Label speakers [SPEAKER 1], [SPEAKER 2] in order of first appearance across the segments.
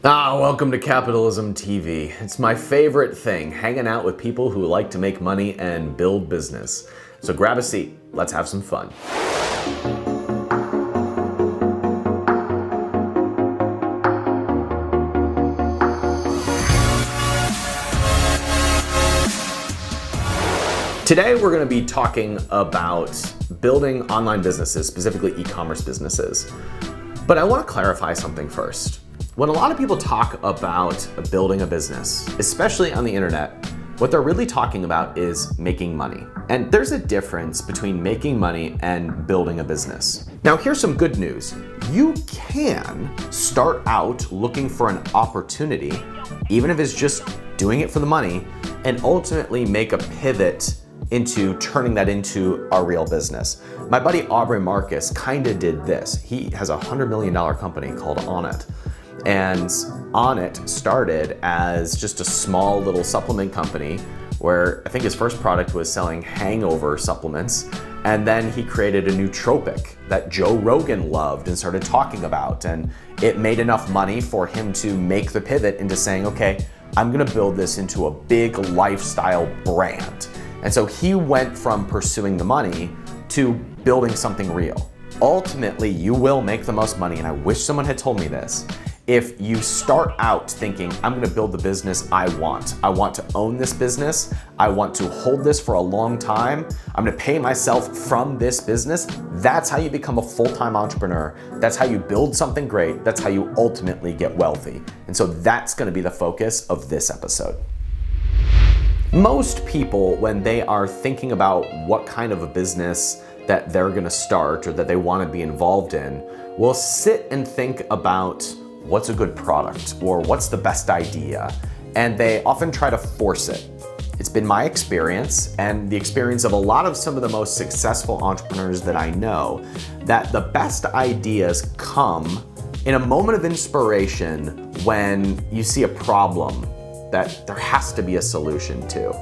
[SPEAKER 1] Welcome to Capitalism TV. It's my favorite thing, hanging out with people who like to make money and build business. So grab a seat, let's have some fun. Today we're going to be talking about building online businesses, specifically e-commerce businesses. But I want to clarify something first. When a lot of people talk about building a business, especially on the internet, what they're really talking about is making money. And there's a difference between making money and building a business. Now, here's some good news. You can start out looking for an opportunity, even if it's just doing it for the money, and ultimately make a pivot into turning that into a real business. My buddy Aubrey Marcus kind of did this. He has a $100 million company called Onnit. And Onnit started as just a small little supplement company where I think his first product was selling hangover supplements. And then he created a nootropic that Joe Rogan loved and started talking about. And it made enough money for him to make the pivot into saying, okay, I'm gonna build this into a big lifestyle brand. And so he went from pursuing the money to building something real. Ultimately, you will make the most money, and I wish someone had told me this, if you start out thinking, I'm gonna build the business I want. I want to own this business. I want to hold this for a long time. I'm gonna pay myself from this business. That's how you become a full-time entrepreneur. That's how you build something great. That's how you ultimately get wealthy. And so that's gonna be the focus of this episode. Most people, when they are thinking about what kind of a business that they're gonna start or that they wanna be involved in, will sit and think about what's a good product or what's the best idea, and they often try to force it. It's been my experience and the experience of a lot of some of the most successful entrepreneurs that I know, that the best ideas come in a moment of inspiration when you see a problem that there has to be a solution to.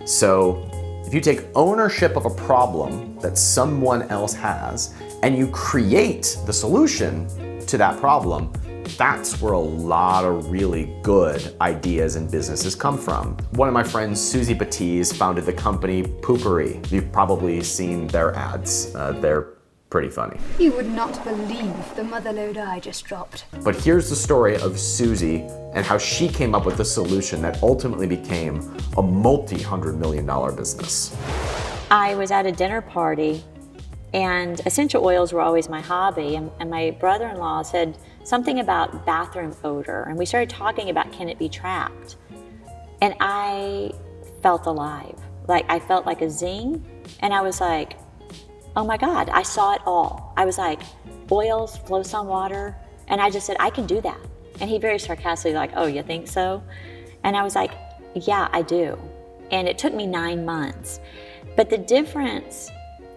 [SPEAKER 1] So if you take ownership of a problem that someone else has and you create the solution to that problem, that's where a lot of really good ideas and businesses come from. One of my friends, Suzy Batiz, founded the company Pourri. You've probably seen their ads. They're pretty funny.
[SPEAKER 2] You would not believe the motherload I just dropped.
[SPEAKER 1] But here's the story of Suzy and how she came up with a solution that ultimately became a multi-$100 million business.
[SPEAKER 3] I was at a dinner party and essential oils were always my hobby, and my brother-in-law said something about bathroom odor, and we started talking about can it be trapped? And I felt alive. Like I felt like a zing, and I was like, oh my God, I saw it all. I was like, oils, floats on water, and I just said, I can do that. And he very sarcastically like, oh, you think so? And I was like, yeah, I do. And it took me 9 months. But the difference,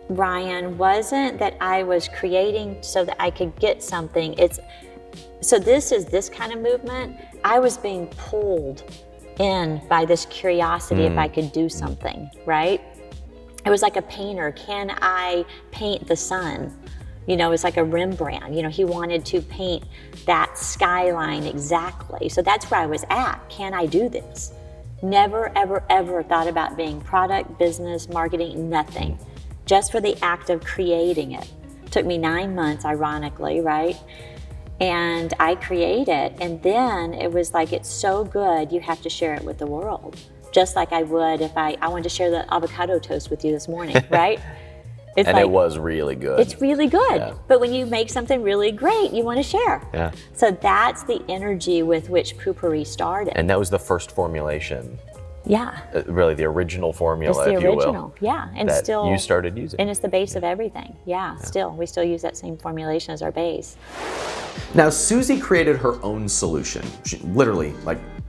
[SPEAKER 3] Ryan, wasn't that I was creating so that I could get something. So this is this kind of movement. I was being pulled in by this curiosity if I could do something, right? It was like a painter. Can I paint the sun? You know, it's like a Rembrandt. You know, he wanted to paint that skyline exactly. So that's where I was at. Can I do this? Never, ever, ever thought about being product, business, marketing, nothing. Just for the act of creating it. Took me 9 months, ironically, right? And I created, and then it was like, it's so good, you have to share it with the world. Just like I would if I wanted to share the avocado toast with you this morning, right? It's
[SPEAKER 1] and
[SPEAKER 3] like,
[SPEAKER 1] it was really good.
[SPEAKER 3] It's really good.
[SPEAKER 1] Yeah.
[SPEAKER 3] But when you make something really great, you want to share.
[SPEAKER 1] Yeah.
[SPEAKER 3] So that's the energy with which Pourri started.
[SPEAKER 1] And that was the first formulation.
[SPEAKER 3] Yeah.
[SPEAKER 1] Really the original formula,
[SPEAKER 3] It's the
[SPEAKER 1] if you will.
[SPEAKER 3] original, yeah. And
[SPEAKER 1] that
[SPEAKER 3] still
[SPEAKER 1] you started using.
[SPEAKER 3] And it's the base of everything. Yeah, still. We still use that same formulation as our base.
[SPEAKER 1] Now, Suzy created her own solution. She literally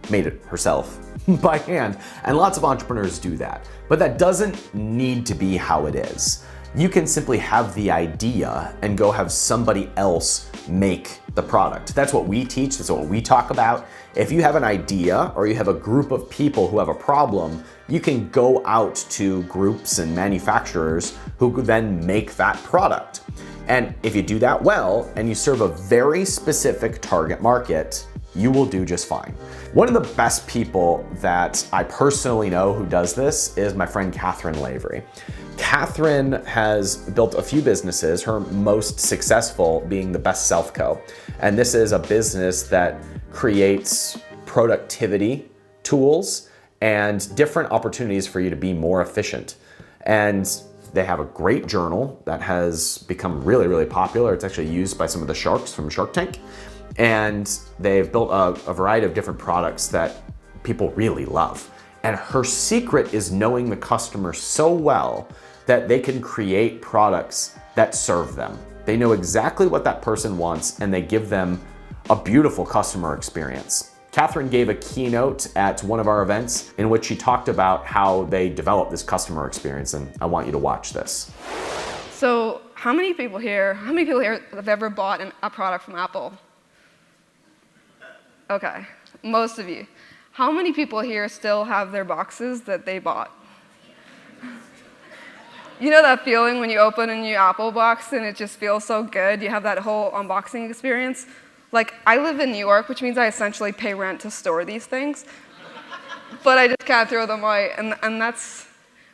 [SPEAKER 1] made it herself by hand. And lots of entrepreneurs do that. But that doesn't need to be how it is. You can simply have the idea and go have somebody else make the product. That's what we teach, that's what we talk about. If you have an idea or you have a group of people who have a problem, you can go out to groups and manufacturers who could then make that product. And if you do that well and you serve a very specific target market, you will do just fine. One of the best people that I personally know who does this is my friend Cathryn Lavery. Cathryn has built a few businesses, her most successful being the Batiz.CEO. And this is a business that creates productivity tools and different opportunities for you to be more efficient. And they have a great journal that has become really, really popular. It's actually used by some of the sharks from Shark Tank. And they've built a variety of different products that people really love. And her secret is knowing the customer so well that they can create products that serve them. They know exactly what that person wants and they give them a beautiful customer experience. Cathryn gave a keynote at one of our events in which she talked about how they developed this customer experience, and I want you to watch this.
[SPEAKER 4] So how many people here have ever bought a product from Apple? Okay, most of you. How many people here still have their boxes that they bought? You know that feeling when you open a new Apple box and it just feels so good? You have that whole unboxing experience. Like, I live in New York, which means I essentially pay rent to store these things. But I just can't throw them away. And that's,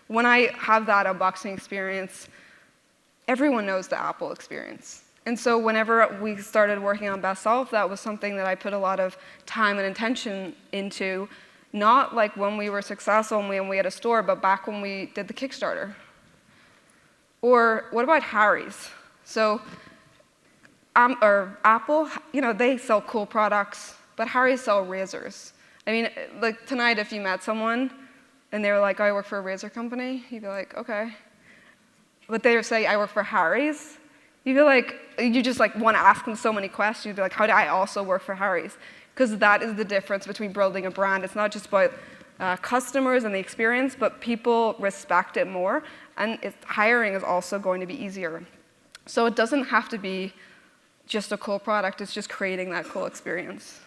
[SPEAKER 4] when I have that unboxing experience, everyone knows the Apple experience. And so whenever we started working on Best Self, that was something that I put a lot of time and attention into, not like when we were successful and when we had a store, but back when we did the Kickstarter. Or what about Harry's? So, or Apple, you know, they sell cool products, but Harry's sell razors. I mean, like tonight, if you met someone and they were like, oh, I work for a razor company, you'd be like, okay. But they would say, I work for Harry's. You feel like you just like want to ask them so many questions. You'd be like, how do I also work for Harry's? Because that is the difference between building a brand. It's not just about customers and the experience, but people respect it more, and hiring is also going to be easier. So it doesn't have to be just a cool product. It's just creating that cool experience.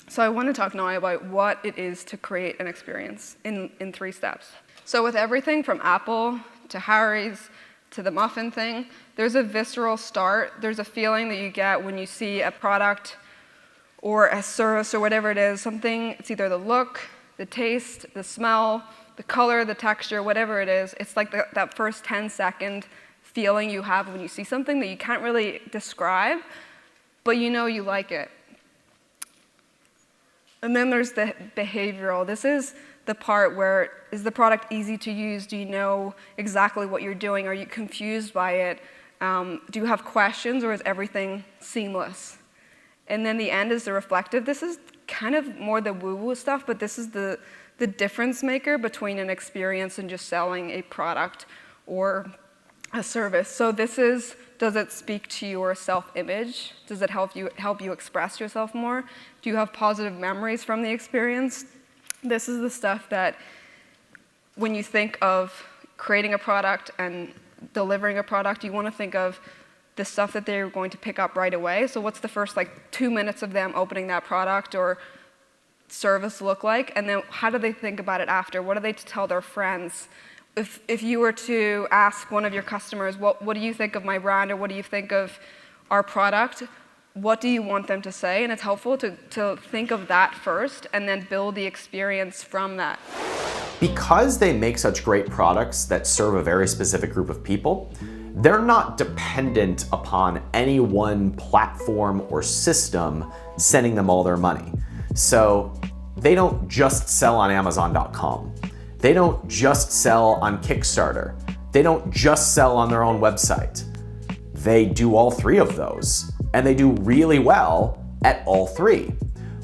[SPEAKER 4] So I want to talk now about what it is to create an experience in 3 steps. So with everything from Apple to Harry's to the muffin thing, there's a visceral start. There's a feeling that you get when you see a product or a service or whatever it is, something, it's either the look, the taste, the smell, the color, the texture, whatever it is. It's like that first 10-second feeling you have when you see something that you can't really describe, but you know you like it. And then there's the behavioral. This is the part where, is the product easy to use? Do you know exactly what you're doing? Are you confused by it? Do you have questions, or is everything seamless? And then the end is the reflective. This is kind of more the woo-woo stuff, but this is the difference maker between an experience and just selling a product or a service. So this is, does it speak to your self-image? Does it help you express yourself more? Do you have positive memories from the experience? This is the stuff that when you think of creating a product and delivering a product, you want to think of the stuff that they're going to pick up right away. So what's the first 2 minutes of them opening that product or service look like? And then how do they think about it after? What are they to tell their friends? If you were to ask one of your customers, what do you think of my brand, or what do you think of our product? What do you want them to say? And it's helpful to think of that first and then build the experience from that.
[SPEAKER 1] Because they make such great products that serve a very specific group of people, they're not dependent upon any one platform or system sending them all their money. So they don't just sell on Amazon.com. They don't just sell on Kickstarter. They don't just sell on their own website. They do all 3 of those, and they do really well at all 3.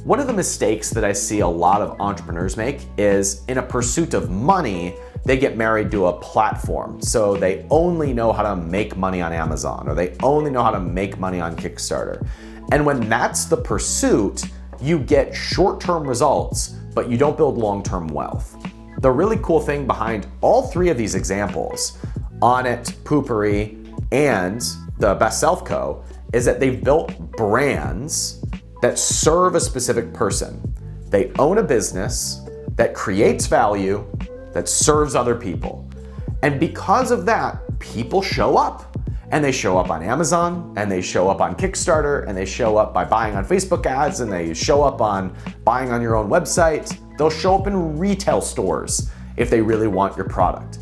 [SPEAKER 1] One of the mistakes that I see a lot of entrepreneurs make is, in a pursuit of money, they get married to a platform. So they only know how to make money on Amazon, or they only know how to make money on Kickstarter. And when that's the pursuit, you get short-term results, but you don't build long-term wealth. The really cool thing behind all 3 of these examples, Onnit, Pourri, and the Batiz.CEO, is that they've built brands that serve a specific person. They own a business that creates value, that serves other people. And because of that, people show up. And they show up on Amazon, and they show up on Kickstarter, and they show up by buying on Facebook ads, and they show up on buying on your own website. They'll show up in retail stores if they really want your product.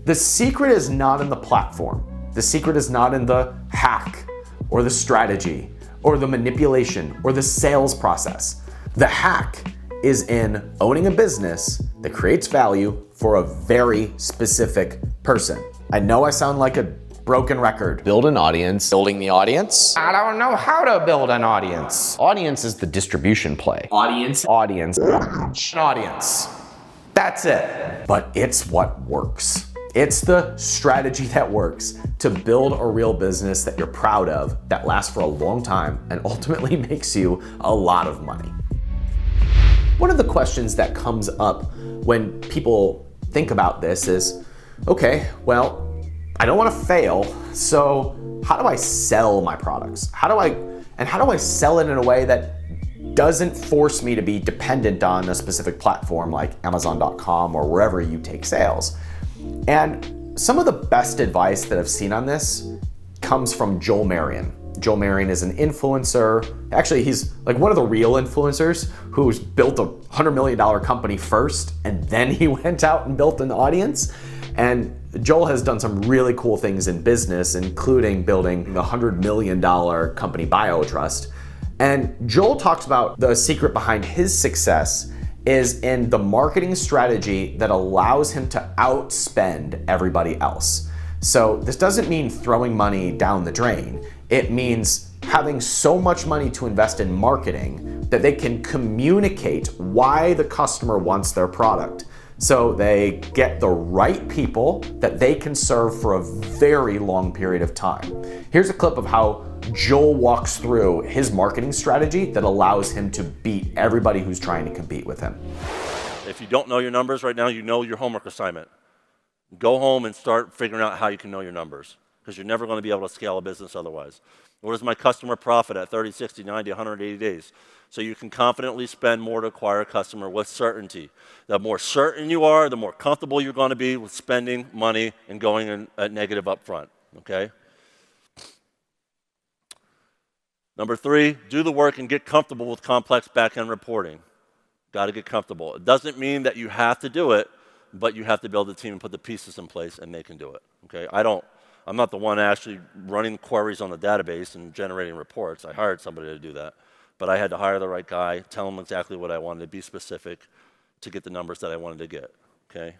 [SPEAKER 1] The secret is not in the platform. The secret is not in the hack or the strategy or the manipulation or the sales process. The hack is in owning a business that creates value for a very specific person. I know I sound like a broken record. Build an audience. Building the audience? I don't know how to build an audience. Audience is the distribution play. Audience. Audience. That's it. But it's what works. It's the strategy that works to build a real business that you're proud of, that lasts for a long time, and ultimately makes you a lot of money. One of the questions that comes up when people think about this is, okay, well, I don't want to fail, so how do I sell my products? How do I sell it in a way that doesn't force me to be dependent on a specific platform like Amazon.com or wherever you take sales? And some of the best advice that I've seen on this comes from Joel Marion. Joel Marion is an influencer. Actually, he's like one of the real influencers who's built a $100 million company first, and then he went out and built an audience. And Joel has done some really cool things in business, including building the $100 million company BioTrust. And Joel talks about the secret behind his success is in the marketing strategy that allows him to outspend everybody else. So this doesn't mean throwing money down the drain. It means having so much money to invest in marketing that they can communicate why the customer wants their product. So they get the right people that they can serve for a very long period of time. Here's a clip of how Joel walks through his marketing strategy that allows him to beat everybody who's trying to compete with him.
[SPEAKER 5] If you don't know your numbers right now, you know your homework assignment. Go home and start figuring out how you can know your numbers, because you're never going to be able to scale a business otherwise. What is my customer profit at 30, 60, 90, 180 days? So you can confidently spend more to acquire a customer with certainty. The more certain you are, the more comfortable you're going to be with spending money and going in at negative upfront, okay? Number 3, do the work and get comfortable with complex back-end reporting. Got to get comfortable. It doesn't mean that you have to do it, but you have to build a team and put the pieces in place, and they can do it, okay? I'm not the one actually running queries on the database and generating reports. I hired somebody to do that. But I had to hire the right guy, tell him exactly what I wanted, to be specific to get the numbers that I wanted to get, okay?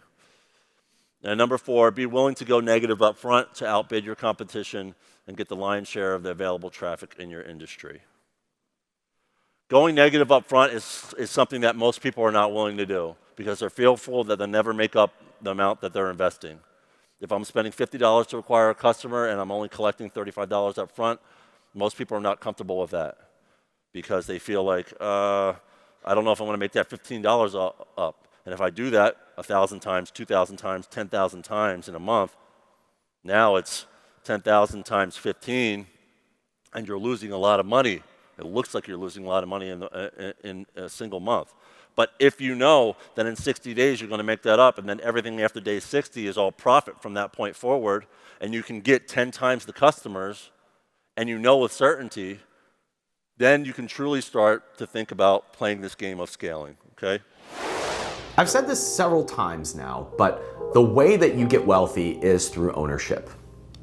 [SPEAKER 5] And number 4, be willing to go negative up front to outbid your competition and get the lion's share of the available traffic in your industry. Going negative up front is something that most people are not willing to do because they're fearful that they'll never make up the amount that they're investing. If I'm spending $50 to acquire a customer and I'm only collecting $35 up front, most people are not comfortable with that because they feel like, I don't know if I want to make that $15 up. And if I do that 1,000 times, 2,000 times, 10,000 times in a month, now it's 10,000 times 15, and you're losing a lot of money. It looks like you're losing a lot of money in a single month. But if you know that in 60 days you're going to make that up, and then everything after day 60 is all profit from that point forward, and you can get 10 times the customers, and you know with certainty, then you can truly start to think about playing this game of scaling, okay?
[SPEAKER 1] I've said this several times now, but the way that you get wealthy is through ownership.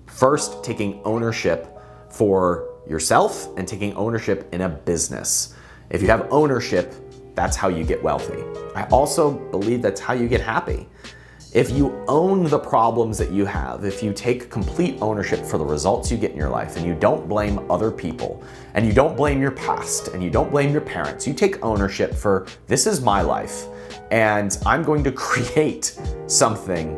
[SPEAKER 1] First, taking ownership for yourself and taking ownership in a business. If you have ownership, that's how you get wealthy. I also believe that's how you get happy. If you own the problems that you have, if you take complete ownership for the results you get in your life, and you don't blame other people, and you don't blame your past, and you don't blame your parents, you take ownership for, this is my life, and I'm going to create something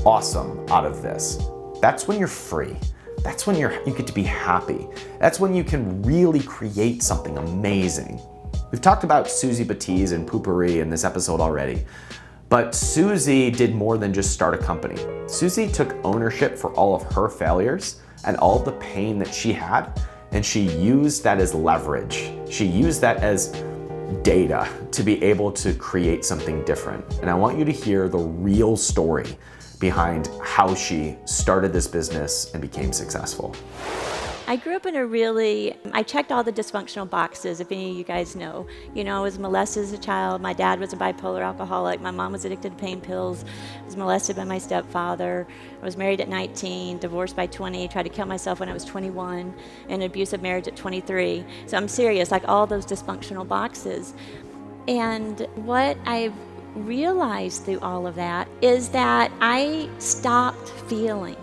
[SPEAKER 1] awesome out of this. That's when you're free. That's when you get to be happy. That's when you can really create something amazing. We've talked about Suzy Batiz and Pourri in this episode already, but Suzy did more than just start a company. Suzy took ownership for all of her failures and all of the pain that she had, and she used that as leverage. She used that as data to be able to create something different. And I want you to hear the real story behind how she started this business and became successful.
[SPEAKER 3] I grew up in I checked all the dysfunctional boxes, if any of you guys know. You know, I was molested as a child. My dad was a bipolar alcoholic. My mom was addicted to pain pills. I was molested by my stepfather. I was married at 19, divorced by 20, tried to kill myself when I was 21, in an abusive marriage at 23. So I'm serious, like all those dysfunctional boxes. And what I've realized through all of that is that I stopped feeling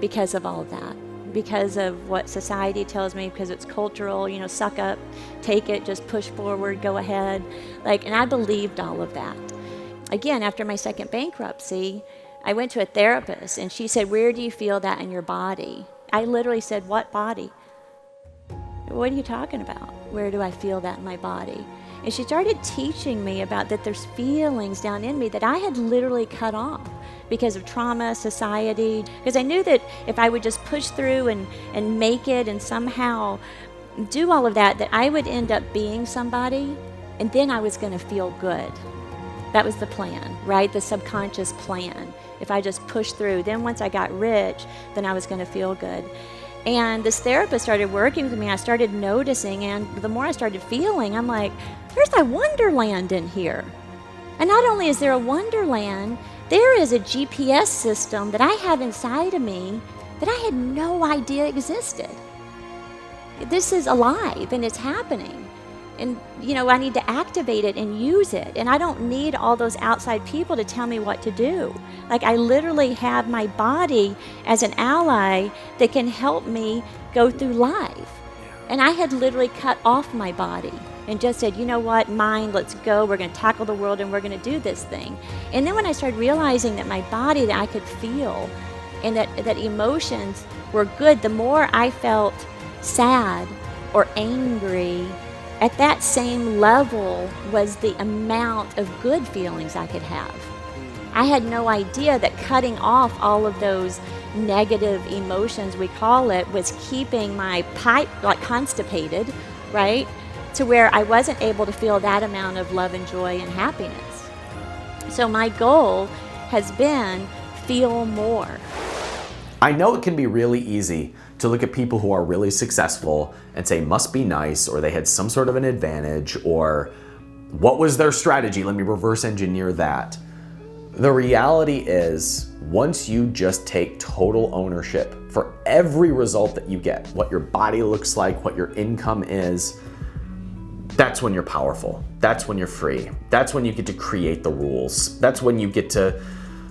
[SPEAKER 3] because of all of that. Because of what society tells me, because it's cultural, you know, suck up, take it, just push forward, go ahead. And I believed all of that. Again, after my second bankruptcy, I went to a therapist and she said, where do you feel that in your body? I literally said, what body? What are you talking about? Where do I feel that in my body? And she started teaching me about that there's feelings down in me that I had literally cut off because of trauma, society, because I knew that if I would just push through and make it and somehow do all of that, that I would end up being somebody, and then I was going to feel good. That was the plan, right? The subconscious plan. If I just pushed through, then once I got rich, then I was going to feel good. And this therapist started working with me. I started noticing, and the more I started feeling, I'm like, there's a wonderland in here. And not only is there a wonderland, there is a GPS system that I have inside of me that I had no idea existed. This is alive and it's happening. And, you know, I need to activate it and use it. And I don't need all those outside people to tell me what to do. I literally have my body as an ally that can help me go through life. And I had literally cut off my body and just said, you know what, mind, let's go. We're going to tackle the world and we're going to do this thing. And then when I started realizing that my body, that I could feel and that emotions were good, the more I felt sad or angry, at that same level was the amount of good feelings I could have. I had no idea that cutting off all of those negative emotions, we call it, was keeping my pipe constipated, right? To where I wasn't able to feel that amount of love and joy and happiness. So my goal has been feel more.
[SPEAKER 1] I know it can be really easy to look at people who are really successful and say must be nice, or they had some sort of an advantage, or what was their strategy? Let me reverse engineer that. The reality is, once you just take total ownership for every result that you get, what your body looks like, what your income is, that's when you're powerful. That's when you're free. That's when you get to create the rules. That's when you get to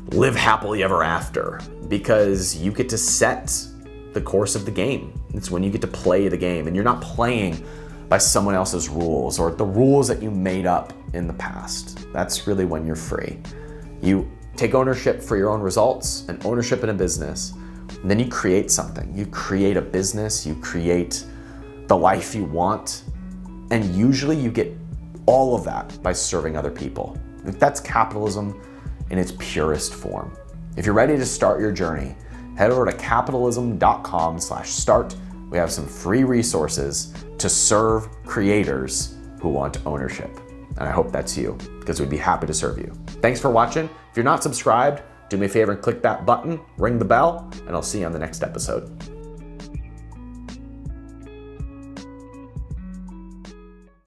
[SPEAKER 1] live happily ever after, because you get to set the course of the game. It's when you get to play the game, and you're not playing by someone else's rules or the rules that you made up in the past. That's really when you're free. You take ownership for your own results and ownership in a business, and then you create something. You create a business, you create the life you want, and usually you get all of that by serving other people. That's capitalism in its purest form. If you're ready to start your journey, head over to Capitalism.com/start. We have some free resources to serve creators who want ownership. And I hope that's you, because we'd be happy to serve you. Thanks for watching. If you're not subscribed, do me a favor and click that button, ring the bell, and I'll see you on the next episode.